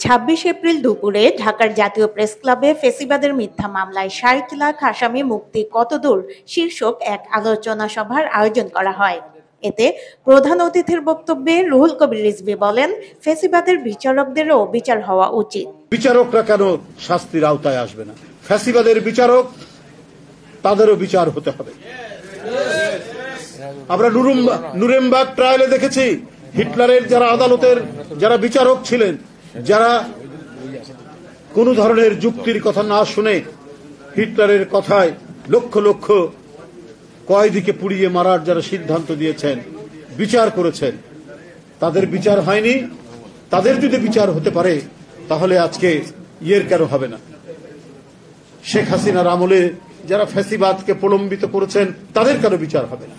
26 April দুপুরে ঢাকার জাতীয় প্রেস ক্লাবে ফেসিবাদের মিথ্যা মামলায় 60 লাখ আসামি মুক্তি কতদূর শীর্ষক এক আলোচনা সভার আয়োজন করা হয়। এতে প্রধান অতিথির বক্তব্যে রুহুল কবির রিজভী বলেন, ফেসিবাদের বিচারকদেরও বিচার হওয়া উচিত। বিচারকরা কেন শাস্তির আওতায় আসবে না? ফেসিবাদের বিচারক, তাদেরও বিচার হতে হবে। আমরা নুরেমবার্গ ট্রায়ালে দেখেছি, হিটলারের যারা আদালতের যারা বিচারক ছিলেন, যারা কোন ধরনের যুক্তির কথা না শুনে হিটলারের কথায় লক্ষ লক্ষ কয়েদিকে পুড়িয়ে মারার যারা সিদ্ধান্ত দিয়েছেন, বিচার করেছেন, তাদের বিচার হয়নি। তাদের যদি বিচার হতে পারে তাহলে আজকে কেন হবে না? শেখ হাসিনার আমলে যারা ফ্যাসিবাদকে প্রলম্বিত করেছেন, তাদের কেন বিচার হবে না?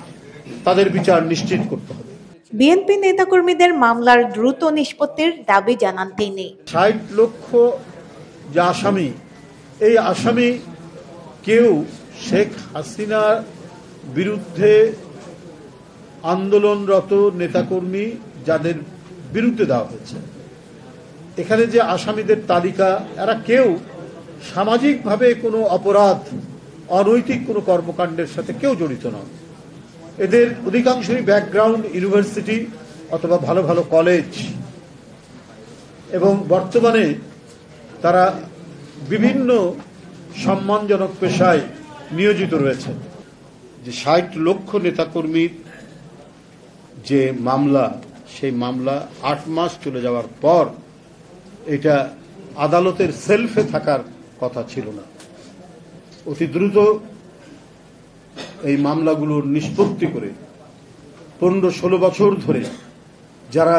তাদের বিচার নিশ্চিত করতে হবে। বিএনপি নেতাকর্মীদের মামলার দ্রুত নিষ্পত্তির দাবি জানান তিনি। 60 লক্ষ যে আসামি, এই আসামি কেউ শেখ হাসিনার বিরুদ্ধে আন্দোলনরত নেতাকর্মী যাদের বিরুদ্ধে দেওয়া হয়েছে, এখানে যে আসামিদের তালিকা, এরা কেউ সামাজিকভাবে কোনো অপরাধ, অনৈতিক কোনো কর্মকাণ্ডের সাথে কেউ জড়িত নন। এদের অধিকাংশই ব্যাকগ্রাউন্ড ইউনিভার্সিটি অথবা ভালো ভালো কলেজ, এবং বর্তমানে তারা বিভিন্ন সম্মানজনক পেশায় নিয়োজিত রয়েছে। যে 60 লক্ষ নেতাকর্মীর যে মামলা, সেই মামলা 8 মাস চলে যাওয়ার পর এটা আদালতের সেলফে থাকার কথা ছিল না। অতি দ্রুত এই মামলাগুলোর নিষ্পত্তি করে 15-16 বছর ধরে যারা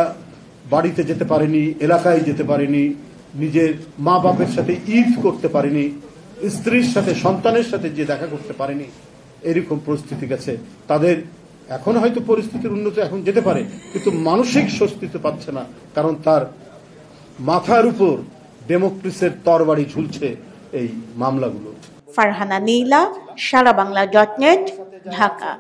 বাড়িতে যেতে পারেনি, এলাকায় যেতে পারেনি, নিজের মা বাপের সাথে ঈদ করতে পারেনি, স্ত্রীর সাথে সন্তানের সাথে যে দেখা করতে পারেনি, এরকম পরিস্থিতি গেছে, তাদের এখন হয়তো পরিস্থিতির উন্নতি এখন যেতে পারে, কিন্তু মানসিক স্বস্তিতে পাচ্ছে না, কারণ তার মাথার উপর ডেমোক্রেসির তরবারি ঝুলছে এই মামলাগুলো। ফারহানা নীলা, সারা বাংলা .net, ঢাকা।